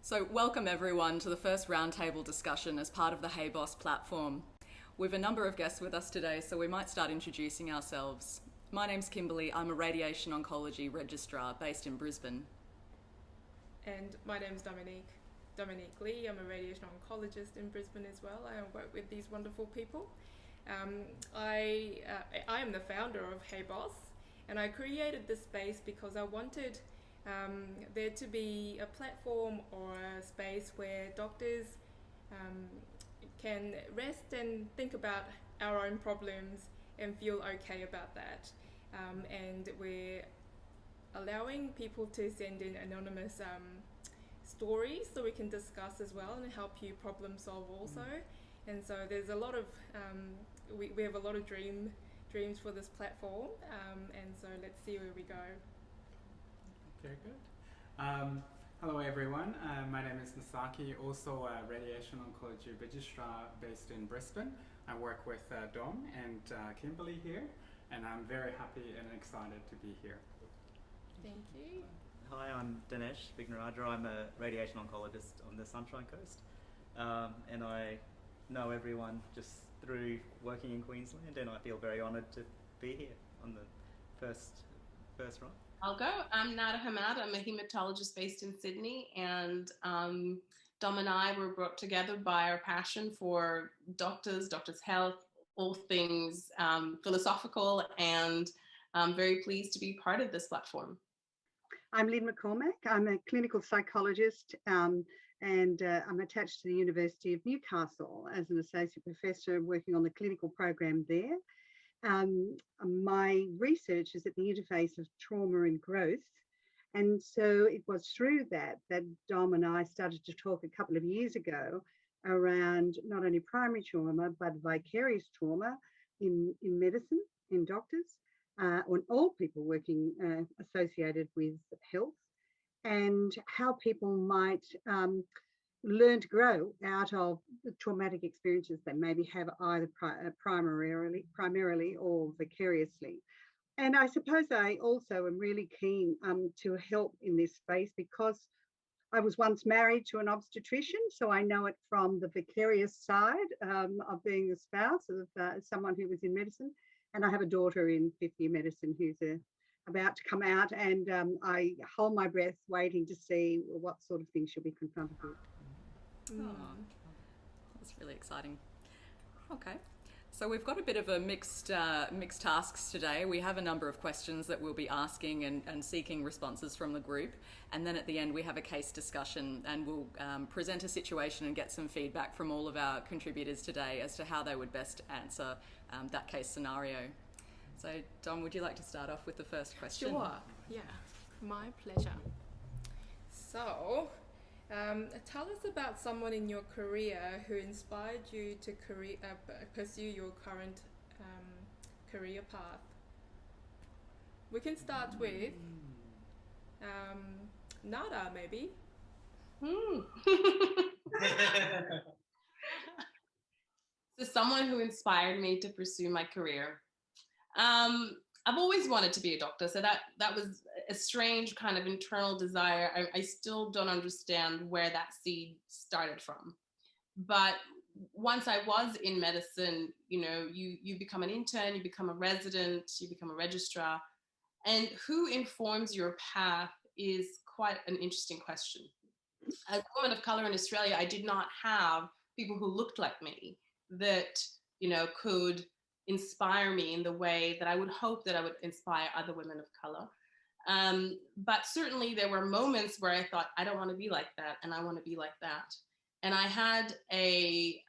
So, welcome everyone to the first roundtable discussion as part of the Hey Boss platform. We've a number of guests with us today, so we might start introducing ourselves. My name's Kimberly. I'm a radiation oncology registrar based in Brisbane. And my name's Dominique Lee. I'm a radiation oncologist in Brisbane as well. I work with these wonderful people. I am the founder of Hey Boss, and I created this space because I wanted there to be a platform or a space where doctors can rest and think about our own problems and feel okay about that. And we're allowing people to send in anonymous stories so we can discuss as well and help you problem solve also. And so there's a lot of we have a lot of dreams for this platform, and so let's see where we go. Okay, good. Hello everyone, my name is Masaki, also a radiation oncology registrar based in Brisbane. I work with Dom and Kimberly here, and I'm very happy and excited to be here. Thank you. Hi, I'm Dinesh Vignarajah. I'm a radiation oncologist on the Sunshine Coast, and I know everyone just through working in Queensland, and I feel very honoured to be here on the first run. I'll go. I'm Nada Hamad. I'm a hematologist based in Sydney, and Dom and I were brought together by our passion for doctors' health, all things philosophical, and I'm very pleased to be part of this platform. I'm Lynn McCormack. I'm a clinical psychologist and I'm attached to the University of Newcastle as an associate professor working on the clinical program there. My research is at the interface of trauma and growth. And so it was through that Dom and I started to talk a couple of years ago around not only primary trauma, but vicarious trauma in medicine, in doctors, on all people working associated with health, and how people might learn to grow out of the traumatic experiences they maybe have either primarily or vicariously. And I suppose I also am really keen to help in this space because I was once married to an obstetrician, so I know it from the vicarious side of being the spouse of someone who was in medicine. And I have a daughter in fifth year medicine who's about to come out, and I hold my breath waiting to see what sort of things she'll be confronted with. Oh, that's really exciting. Okay, so we've got a bit of a mixed tasks today. We have a number of questions that we'll be asking and seeking responses from the group, and then at the end we have a case discussion, and we'll present a situation and get some feedback from all of our contributors today as to how they would best answer that case scenario. So Dom, would you like to start off with the first question? Sure, yeah, my pleasure. So, tell us about someone in your career who inspired you to pursue your current career path. We can start with Nada, maybe. So someone who inspired me to pursue my career. I've always wanted to be a doctor, so that was a strange kind of internal desire. I still don't understand where that seed started from. But once I was in medicine, you become an intern, you become a resident, you become a registrar, and who informs your path is quite an interesting question. As a woman of color in Australia, I did not have people who looked like me that, could inspire me in the way that I would hope that I would inspire other women of color. But certainly there were moments where I thought, I don't want to be like that, and I want to be like that. And I had a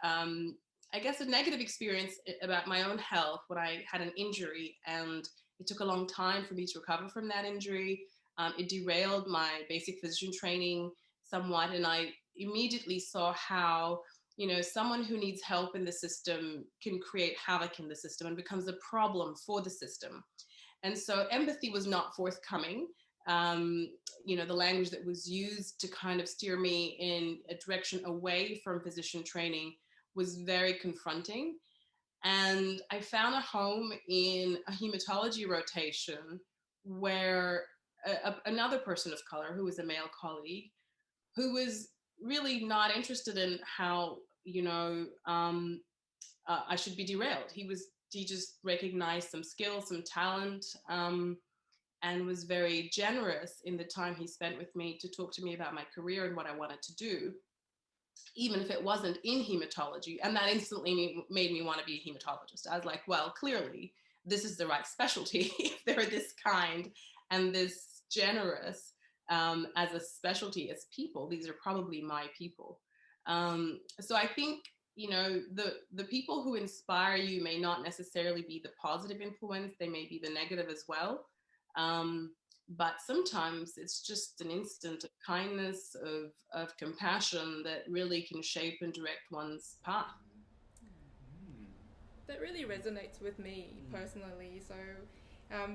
negative experience about my own health when I had an injury, and it took a long time for me to recover from that injury. It derailed my basic physician training somewhat, and I immediately saw how someone who needs help in the system can create havoc in the system and becomes a problem for the system. And so empathy was not forthcoming. The language that was used to kind of steer me in a direction away from physician training was very confronting. And I found a home in a hematology rotation where another person of color, who was a male colleague, who was really not interested in how, I should be derailed. He just recognized some skill, some talent, and was very generous in the time he spent with me to talk to me about my career and what I wanted to do, even if it wasn't in hematology. And that instantly made me want to be a hematologist. I was like, well, clearly this is the right specialty. If they're this kind and this generous as a specialty, as people, these are probably my people. So I think, the people who inspire you may not necessarily be the positive influence. They may be the negative as well. But sometimes it's just an instant of kindness, of compassion that really can shape and direct one's path. That really resonates with me personally. So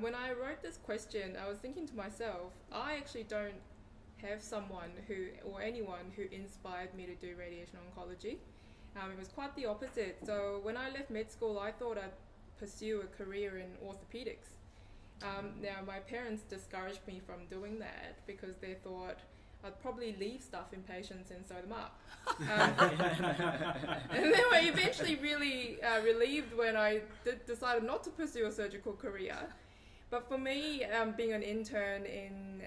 when I wrote this question, I was thinking to myself, I actually don't have someone or anyone who inspired me to do radiation oncology. It was quite the opposite. So when I left med school, I thought I'd pursue a career in orthopedics. Now, my parents discouraged me from doing that because they thought I'd probably leave stuff in patients and sew them up. And they were eventually really relieved when I decided not to pursue a surgical career. But for me, being an intern in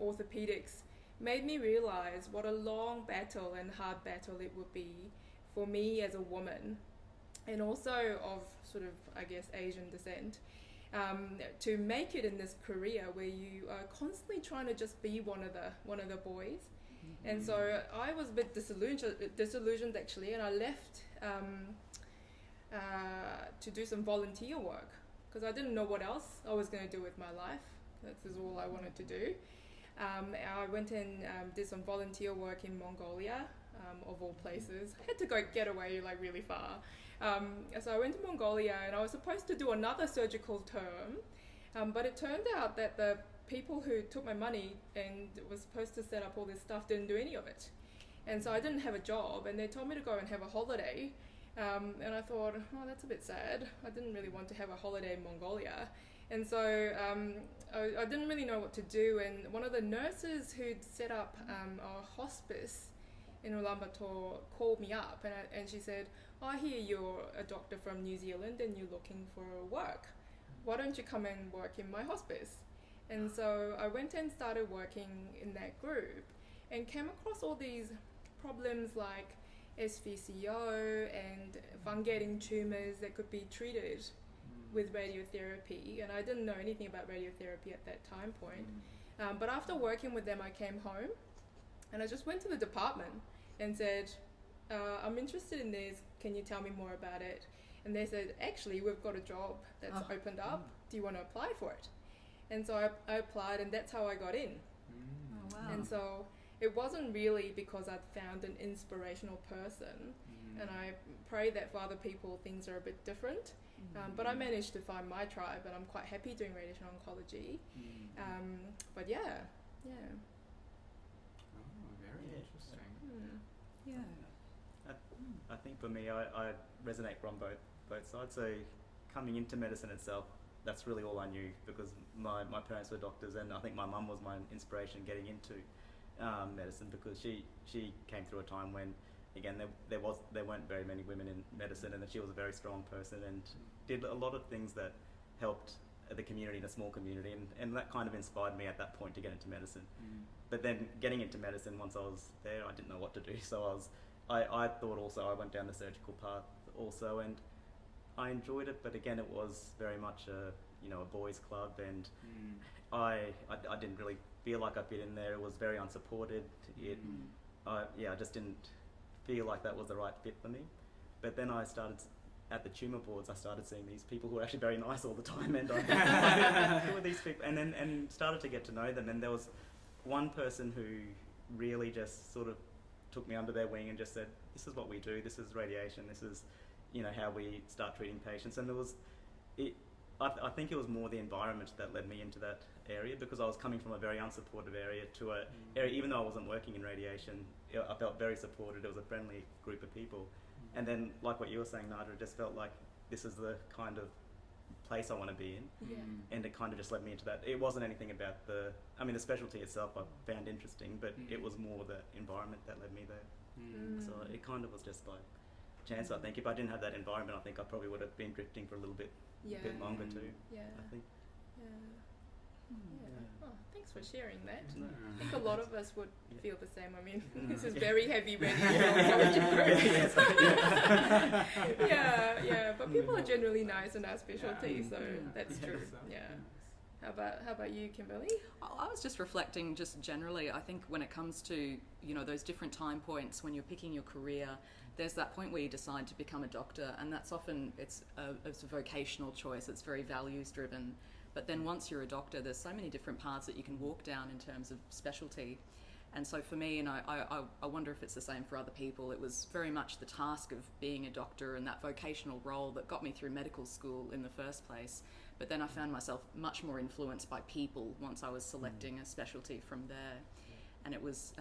orthopedics made me realize what a long battle and hard battle it would be for me as a woman, and also of sort of, I guess, Asian descent, to make it in this career where you are constantly trying to just be one of the boys. And so I was a bit disillusioned actually, and I left to do some volunteer work because I didn't know what else I was going to do with my life. This is all I wanted to do. I went and did some volunteer work in Mongolia, of all places. I had to go get away like really far. So I went to Mongolia and I was supposed to do another surgical term, but it turned out that the people who took my money and was supposed to set up all this stuff didn't do any of it. And so I didn't have a job, and they told me to go and have a holiday. And I thought, oh, that's a bit sad. I didn't really want to have a holiday in Mongolia. And so I didn't really know what to do. And one of the nurses who'd set up a hospice in Ulaanbaatar called me up, and she said, oh, I hear you're a doctor from New Zealand and you're looking for work. Why don't you come and work in my hospice? And so I went and started working in that group and came across all these problems like SVCO and fungating tumours that could be treated with radiotherapy. And I didn't know anything about radiotherapy at that time point. But after working with them, I came home and I just went to the department and said, I'm interested in this. Can you tell me more about it? And they said, actually, we've got a job that's opened up. Do you want to apply for it? And so I applied, and that's how I got in. Oh, wow. And so it wasn't really because I'd found an inspirational person. And I pray that for other people things are a bit different. But I managed to find my tribe, and I'm quite happy doing radiation oncology. But yeah. Oh, very interesting. Yeah. I think for me, I resonate from both sides. So coming into medicine itself, that's really all I knew because my parents were doctors, and I think my mum was my inspiration getting into medicine because she came through a time when, again, there weren't very many women in medicine, and that she was a very strong person and did a lot of things that helped the community in a small community, and that kind of inspired me at that point to get into medicine. But then getting into medicine, once I was there, I didn't know what to do, so I thought also I went down the surgical path also, and I enjoyed it, but again, it was very much a boys' club, and I didn't really feel like I fit in there. It was very unsupported. I just didn't feel like that was the right fit for me. But then I started at the tumour boards. I started seeing these people who were actually very nice all the time, and who are these people? And started to get to know them. And there was one person who really just sort of took me under their wing and just said, "This is what we do. This is radiation. This is, how we start treating patients." And I think it was more the environment that led me into that area, because I was coming from a very unsupportive area to a area, even though I wasn't working in radiation, I felt very supported. It was a friendly group of people. And then, like what you were saying, Nada, it just felt like this is the kind of place I want to be in. Yeah. And it kind of just led me into that. It wasn't anything about the specialty itself I found interesting, but it was more the environment that led me there. So it kind of was just by chance, I think. If I didn't have that environment, I think I probably would have been drifting for a little bit longer too. Yeah. I think. Yeah. Oh, thanks for sharing that. Yeah. I think a lot of us would feel the same. I mean, this is Yeah. very heavy radio. Yeah. But people are generally nice in our specialty, so that's true. Yeah. How about you, Kimberly? I was just reflecting just generally. I think when it comes to, those different time points when you're picking your career, there's that point where you decide to become a doctor, and that's often, it's a vocational choice. It's very values driven. But then once you're a doctor, there's so many different paths that you can walk down in terms of specialty. And so for me, and I wonder if it's the same for other people, it was very much the task of being a doctor and that vocational role that got me through medical school in the first place. But then I found myself much more influenced by people once I was selecting a specialty from there. And it was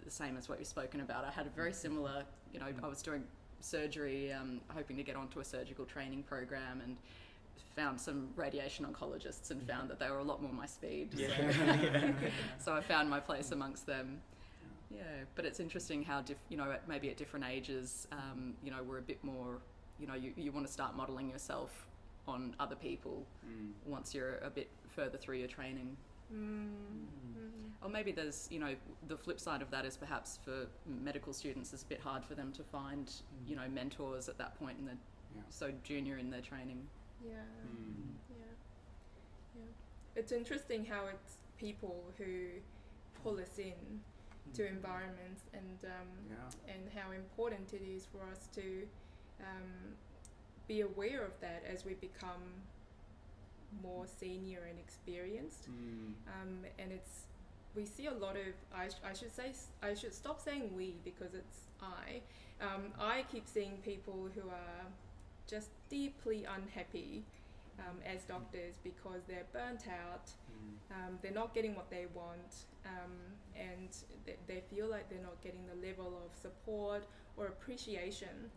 the same as what you've spoken about. I had a very similar, I was doing surgery, hoping to get onto a surgical training program, and found some radiation oncologists and found that they were a lot more my speed. So I found my place amongst them. Yeah, but it's interesting how, maybe at different ages, we're a bit more, you want to start modelling yourself on other people once you're a bit further through your training. Or maybe there's, the flip side of that is perhaps for medical students it's a bit hard for them to find, mentors at that point, and they're so junior in their training. Yeah. It's interesting how it's people who pull us in to environments, and how important it is for us to be aware of that as we become more senior and experienced. And we see a lot of, I should stop saying we, because it's I keep seeing people who are just deeply unhappy as doctors because they're burnt out, they're not getting what they want, and they feel like they're not getting the level of support or appreciation.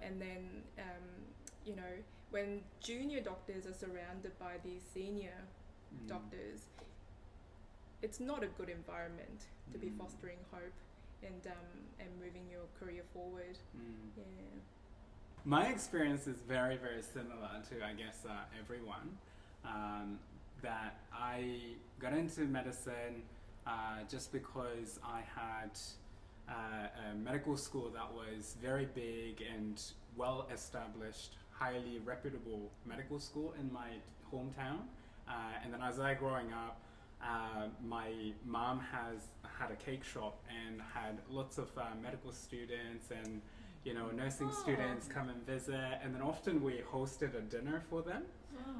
And then, when junior doctors are surrounded by these senior doctors, it's not a good environment to be fostering hope and moving your career forward. My experience is very, very similar to, I guess, everyone. That I got into medicine just because I had a medical school that was very big and well established, highly reputable medical school in my hometown. And then as I growing up, my mom had a cake shop and had lots of medical students and nursing students come and visit, and then often we hosted a dinner for them.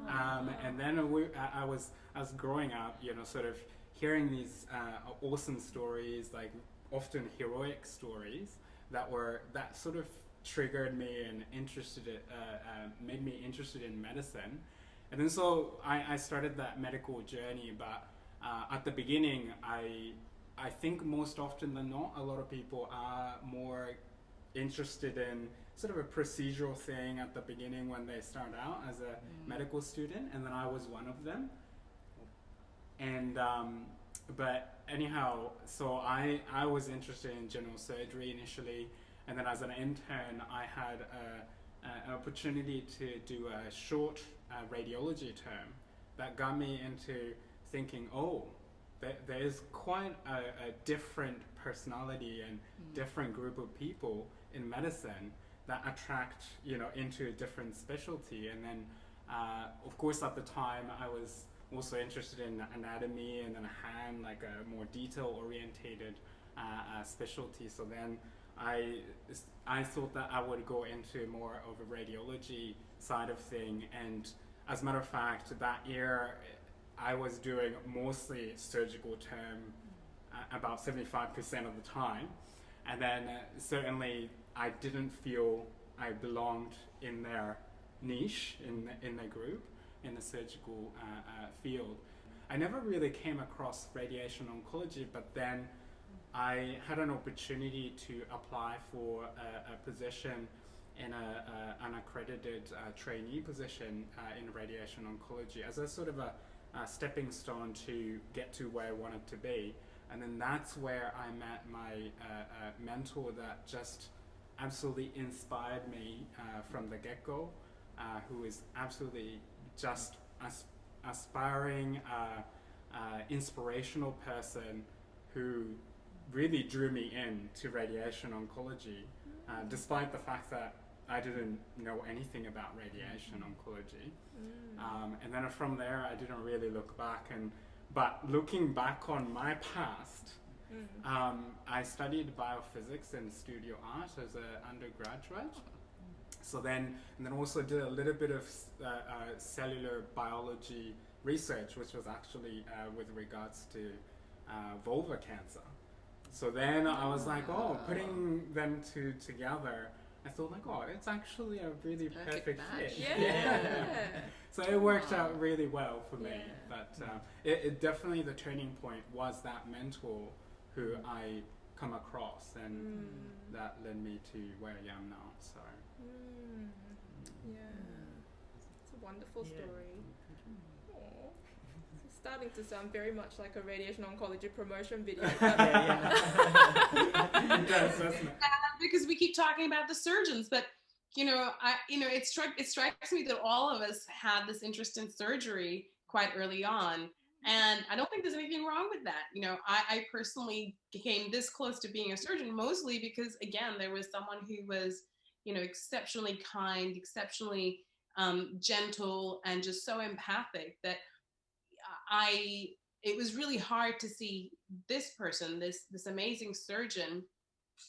And then I was growing up, sort of hearing these awesome stories, like often heroic stories that sort of triggered me and made me interested in medicine. And then so I started that medical journey, but at the beginning, I think most often than not, a lot of people are more interested in sort of a procedural thing at the beginning when they start out as a medical student, and then I was one of them. And but anyhow, so I was interested in general surgery initially, and then as an intern I had an opportunity to do a short radiology term that got me into thinking, there's quite a different personality and different group of people in medicine that attract, into a different specialty. And then, of course, at the time, I was also interested in anatomy and then like a more detail-orientated specialty. So then I thought that I would go into more of a radiology side of thing. And as a matter of fact, that year, I was doing mostly surgical term about 75% of the time. And then certainly I didn't feel I belonged in their niche, in their group, in the surgical field. I never really came across radiation oncology, but then I had an opportunity to apply for a position in a unaccredited trainee position in radiation oncology as a sort of a stepping stone to get to where I wanted to be. And then that's where I met my mentor that just absolutely inspired me from the get-go, who is absolutely just aspiring, inspirational person who really drew me in to radiation oncology, despite the fact that I didn't know anything about radiation oncology. And then from there, I didn't really look back. But looking back on my past, I studied biophysics and studio art as an undergraduate. So then also did a little bit of cellular biology research, which was actually with regards to vulva cancer. So then I was like, putting them two together, I thought like, it's actually a really perfect fit. Yeah. So it worked out really well for me. But it definitely, the turning point was that mentor who I come across, and that led me to where I am now. So. Yeah, it's a wonderful story. Aw. It's starting to sound very much like a radiation oncology promotion video. It does, doesn't it? Because we keep talking about the surgeons, but it strikes me that all of us had this interest in surgery quite early on, and I don't think there's anything wrong with that. I personally came this close to being a surgeon mostly because, again, there was someone who was exceptionally kind, exceptionally gentle, and just so empathic that it was really hard to see this person, this amazing surgeon,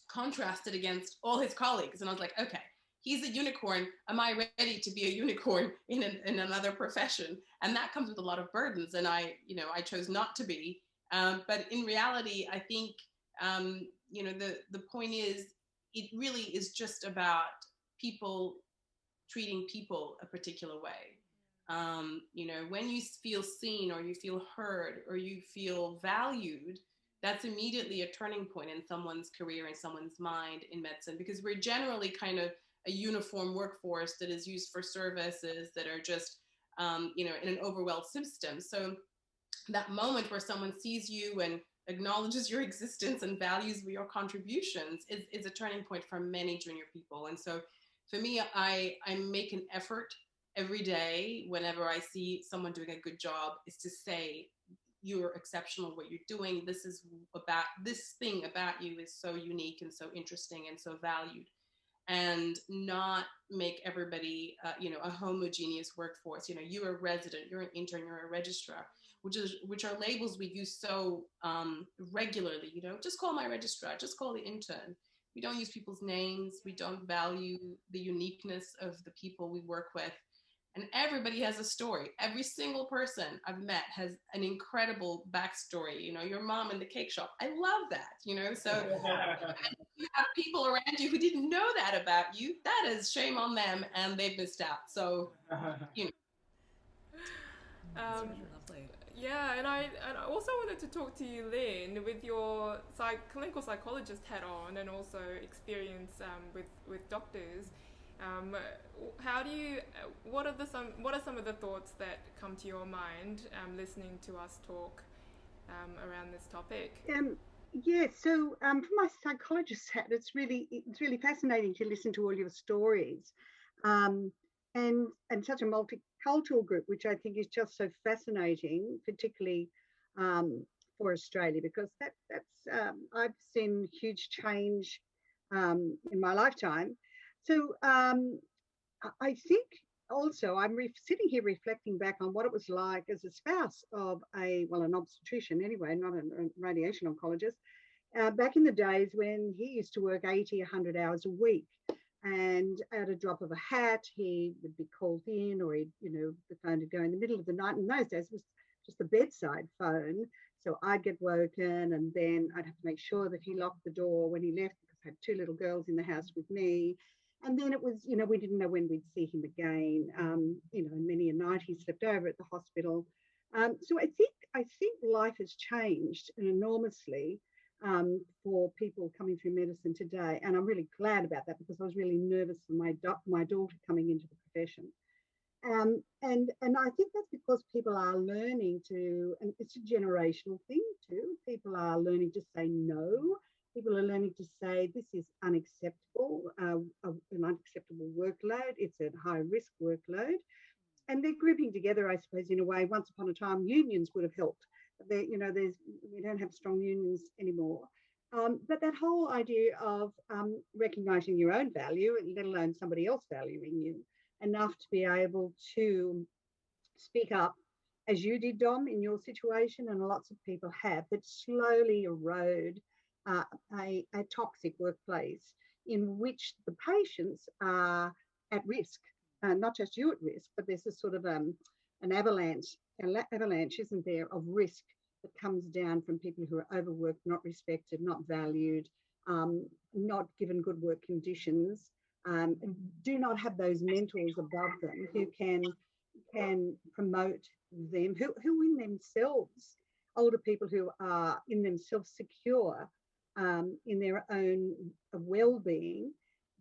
contrasted against all his colleagues. And I was like, okay, he's a unicorn. Am I ready to be a unicorn in another profession? And that comes with a lot of burdens. And I chose not to be. But in reality, I think, the point is, it really is just about people treating people a particular way. When you feel seen, or you feel heard, or you feel valued, that's immediately a turning point in someone's career, in someone's mind in medicine, because we're generally kind of a uniform workforce that is used for services that are just, in an overwhelmed system. So that moment where someone sees you and acknowledges your existence and values your contributions is a turning point for many junior people. And so for me, I make an effort every day whenever I see someone doing a good job, is to say, you're exceptional what you're doing. This thing about you is so unique and so interesting and so valued, and not make everybody, a homogeneous workforce. You're a resident, you're an intern, you're a registrar, which are labels we use so regularly. Just call my registrar, just call the intern. We don't use people's names. We don't value the uniqueness of the people we work with. And everybody has a story. Every single person I've met has an incredible backstory. Your mom in the cake shop. I love that, So you have people around you who didn't know that about you. That is shame on them, and they've missed out. So, Lovely. Yeah, and I also wanted to talk to you, Lynn, with your clinical psychologist hat on, and also experience with doctors. How do you? What are some of the thoughts that come to your mind listening to us talk around this topic? So from my psychologist's hat, it's really fascinating to listen to all your stories, and such a multicultural group, which I think is just so fascinating, particularly for Australia, because that's I've seen huge change in my lifetime. So I think also I'm sitting here reflecting back on what it was like as a spouse of an obstetrician anyway, not a radiation oncologist, back in the days when he used to work 80, 100 hours a week. And at a drop of a hat, he would be called in, or the phone would go in the middle of the night. In those days, it was just the bedside phone. So I'd get woken, and then I'd have to make sure that he locked the door when he left, because I had two little girls in the house with me. And then it was, we didn't know when we'd see him again. And many a night he slept over at the hospital. So I think life has changed enormously for people coming through medicine today. And I'm really glad about that, because I was really nervous for my daughter coming into the profession. And I think that's because people are learning to, and it's a generational thing too. People are learning to say no. People are learning to say this is unacceptable, an unacceptable workload. It's a high risk workload, and they're grouping together, I suppose, in a way. Once upon a time, unions would have helped. We don't have strong unions anymore. But that whole idea of recognizing your own value, let alone somebody else valuing you enough to be able to speak up, as you did, Dom, in your situation, and lots of people have, that slowly erode a toxic workplace in which the patients are at risk, not just you at risk, but there's a sort of an avalanche, isn't there, of risk that comes down from people who are overworked, not respected, not valued, not given good work conditions, do not have those mentors above them who can promote them, who in themselves, older people who are in themselves secure in their own well-being,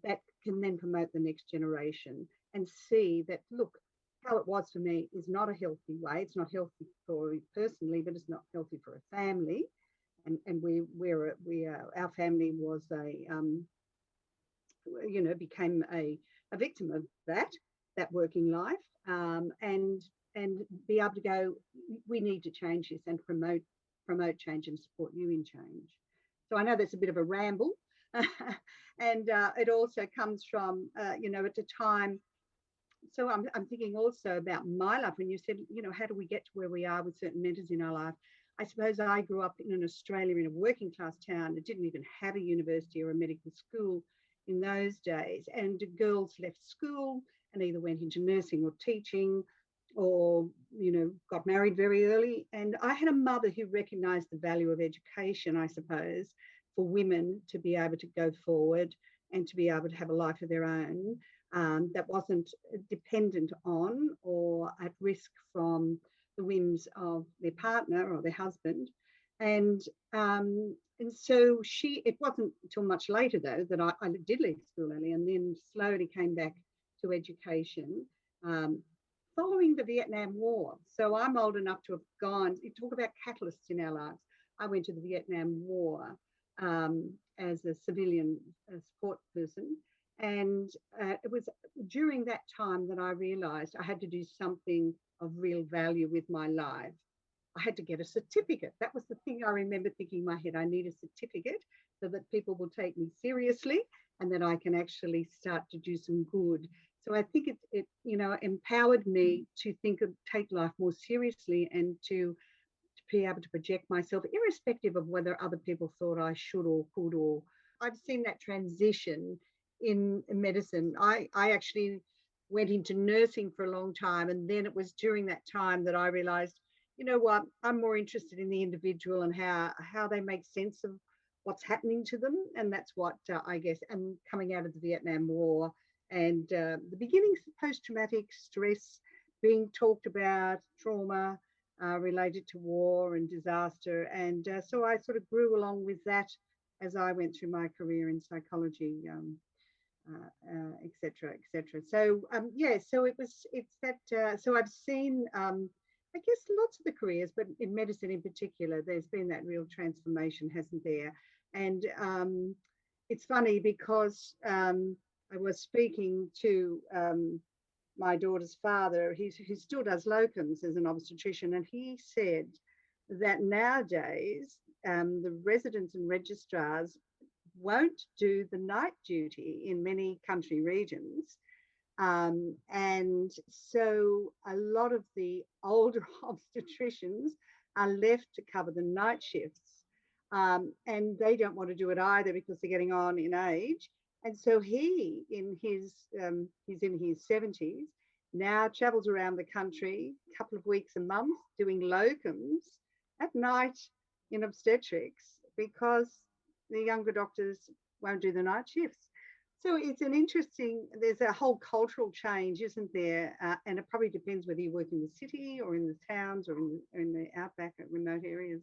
that can then promote the next generation and see that, look, how it was for me is not a healthy way. It's not healthy for me personally, but it's not healthy for a family. And our family was became a victim of that working life, and be able to go, we need to change this and promote change and support you in change. So I know that's a bit of a ramble, and it also comes from at the time. So I'm thinking also about my life when you said, how do we get to where we are with certain mentors in our life? I suppose I grew up in Australia in a working class town that didn't even have a university or a medical school in those days. And girls left school and either went into nursing or teaching, or, got married very early. And I had a mother who recognised the value of education, I suppose, for women to be able to go forward and to be able to have a life of their own, that wasn't dependent on or at risk from the whims of their partner or their husband. And so it wasn't until much later, though, that I did leave school early and then slowly came back to education following the Vietnam War. So I'm old enough to have gone, you talk about catalysts in our lives. I went to the Vietnam War as a civilian support person. And it was during that time that I realised I had to do something of real value with my life. I had to get a certificate. That was the thing I remember thinking in my head. I need a certificate so that people will take me seriously and that I can actually start to do some good. So I think it empowered me to take life more seriously and to be able to project myself, irrespective of whether other people thought I should or could. Or I've seen that transition in medicine. I actually went into nursing for a long time, and then it was during that time that I realized, you know what, I'm more interested in the individual and how they make sense of what's happening to them. And that's what I guess, and coming out of the Vietnam War and the beginnings of post-traumatic stress being talked about, trauma related to war and disaster. And so I sort of grew along with that as I went through my career in psychology, et cetera, et cetera. So so I've seen, I guess, lots of the careers, but in medicine in particular, there's been that real transformation, hasn't there? And it's funny because I was speaking to my daughter's father, who still does locums as an obstetrician, and he said that nowadays the residents and registrars won't do the night duty in many country regions. And so a lot of the older obstetricians are left to cover the night shifts. And they don't want to do it either because they're getting on in age. And so he's in his 70s, now travels around the country a couple of weeks a month doing locums at night in obstetrics because the younger doctors won't do the night shifts. So it's there's a whole cultural change, isn't there? And it probably depends whether you work in the city or in the towns or in the outback at remote areas.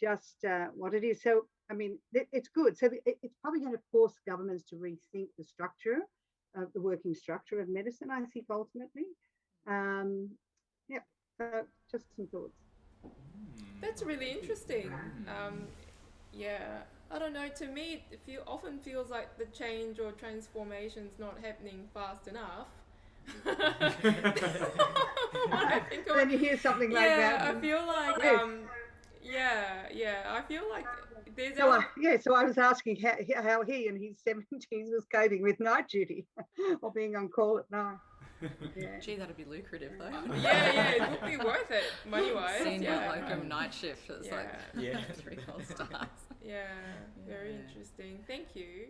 just what it is. So, I mean, it's good. So it's probably going to force governments to rethink the structure of the working structure of medicine, I think, ultimately. Yeah, so just some thoughts. That's really interesting. Yeah, I don't know. To me, it often feels like the change or transformation's not happening fast enough. Then you hear something like that. Yeah, I feel like I feel like there's so I was asking how he in his 70s was coping with night duty or being on call at night. Yeah. Gee, that'd be lucrative though. yeah, it would be worth it money wise. Senior locum night shift. It's like 3 whole stars. Yeah, very interesting. Thank you.